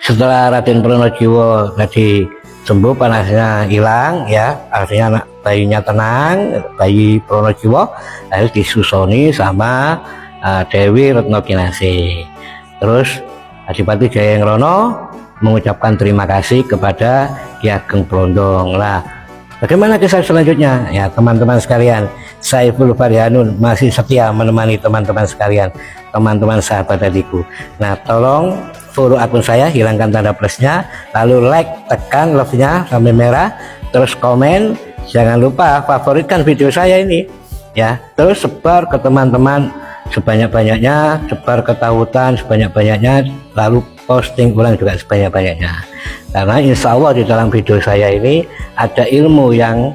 Setelah Raden Pronojiwo tadi sembuh, panasnya hilang ya, artinya anak bayinya tenang, bayi Pronojiwo lalu disusoni sama Dewi Retnokinasih. Terus Adipati Jayangrono mengucapkan terima kasih kepada Ki Ageng Brondong. Nah, bagaimana kisah selanjutnya? Ya teman-teman sekalian, Saiful Faryanun masih setia menemani teman-teman sekalian, teman-teman sahabat adikku. Nah, tolong follow akun saya, hilangkan tanda plusnya, lalu like, tekan love-nya sampai merah, terus komen, jangan lupa favoritkan video saya ini ya, terus sebar ke teman-teman sebanyak-banyaknya, sebar ke tautan sebanyak-banyaknya, lalu posting ulang juga sebanyak-banyaknya, karena insya Allah di dalam video saya ini ada ilmu yang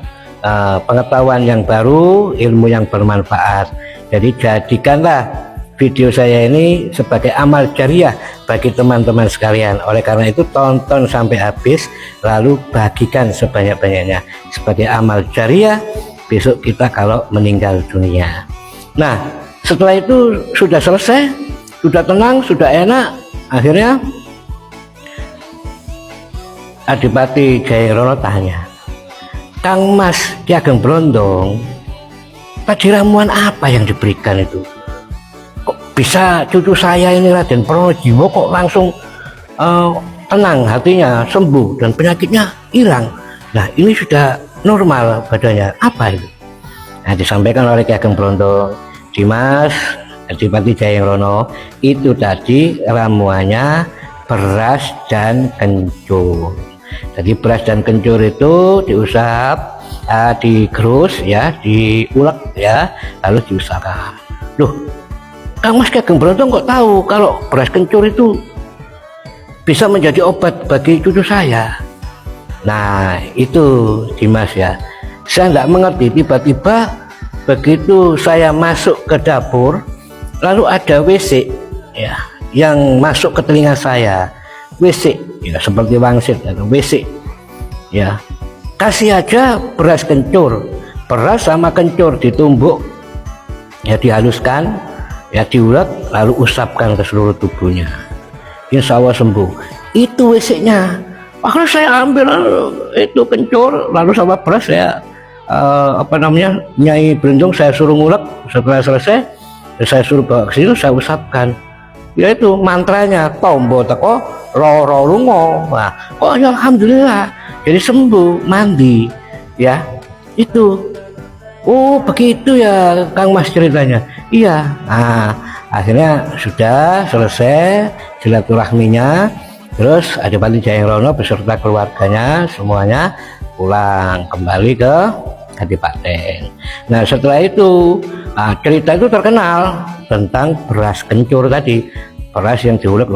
pengetahuan yang baru, ilmu yang bermanfaat. Jadi jadikanlah video saya ini sebagai amal jariah bagi teman-teman sekalian. Oleh karena itu tonton sampai habis, lalu bagikan sebanyak-banyaknya sebagai amal jariah besok kita kalau meninggal dunia. Nah, setelah itu sudah selesai, sudah tenang, sudah enak, akhirnya Adipati Jayangrono tanya, Kang Mas Ki Ageng Brondong, tadi ramuan apa yang diberikan itu? Kok bisa cucu saya ini Raden Pronojiwo kok langsung tenang hatinya, sembuh dan penyakitnya hilang? Nah, ini sudah normal badannya, apa itu? Nah, disampaikan oleh Ki Ageng Brondong, Dimas Adipati Jayangrono, itu tadi ramuannya beras dan kencur. Jadi beras dan kencur itu diusap, digerus ya, diulek ya, lalu diusahakan. Loh, Kang Mas Ki Ageng Brondong kok tahu kalau beras kencur itu bisa menjadi obat bagi cucu saya? Nah, itu Dimas ya, saya tidak mengerti, tiba-tiba begitu saya masuk ke dapur, lalu ada WC ya yang masuk ke telinga saya. WC ya seperti wangsit atau WC ya, kasih aja beras kencur, beras sama kencur ditumbuk ya, dihaluskan ya, diulek lalu usapkan ke seluruh tubuhnya, insya Allah sembuh. Itu WC-nya. Akhirnya saya ambil itu kencur lalu sama beras, saya Nyai Brondong saya suruh ngulek. Setelah selesai saya suruh bawa ke sini, saya usapkan, yaitu mantranya tombo teko roro lungo. Nah, oh ya alhamdulillah, jadi sembuh, mandi ya. Itu oh begitu ya Kang Mas ceritanya. Iya. Nah, akhirnya sudah selesai silaturahminya, terus Adipati Jayangrono beserta keluarganya semuanya pulang kembali ke Kadipaten. Nah, setelah itu cerita itu terkenal tentang beras kencur tadi, beras yang diulek.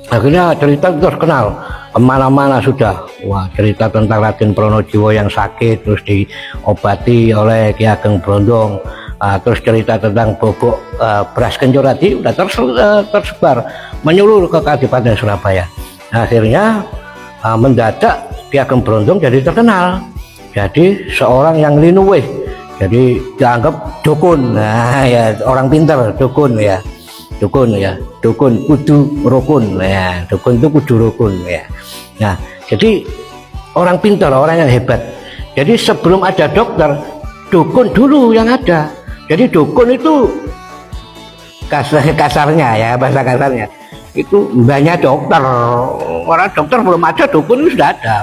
Akhirnya cerita itu terkenal kemana-mana sudah. Wah, cerita tentang Raden Pronojiwo yang sakit terus diobati oleh Ki Ageng Brondong. Terus cerita tentang bobok beras kencur tadi udah tersebar menyeluruh ke Kadipaten Surabaya. Nah, akhirnya mendadak Ki Ageng Brondong jadi terkenal, jadi seorang yang linuwih, jadi dianggap dukun. Nah ya, orang pintar, dukun ya, dukun ya, dukun kudu rukun ya, dukun itu kudu rukun ya. Nah, jadi orang pintar, orang yang hebat. Jadi sebelum ada dokter, dukun dulu yang ada. Jadi dukun itu kasarnya ya, bahasa kasarnya itu banyak dokter. Orang dokter belum ada, dukun itu sudah ada.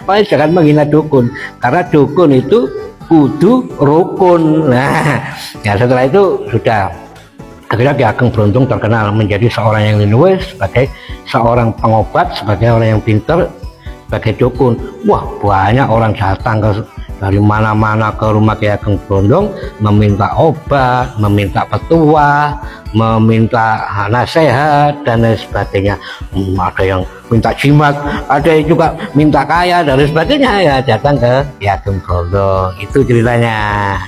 Makanya jangan menghina dukun, karena dukun itu kudu rukun. Nah ya, setelah itu sudah akhirnya Ki Ageng Brondong terkenal menjadi seorang yang linuwih, sebagai seorang pengobat, sebagai orang yang pintar, sebagai dukun. Wah, banyak orang datang dari mana-mana ke rumah Ki Ageng Brondong meminta obat, meminta petuah, meminta nasihat dan lain sebagainya. Ada yang minta jimat, ada yang juga minta kaya dan lain sebagainya ya, datang ke Ki Ageng Brondong. Itu ceritanya.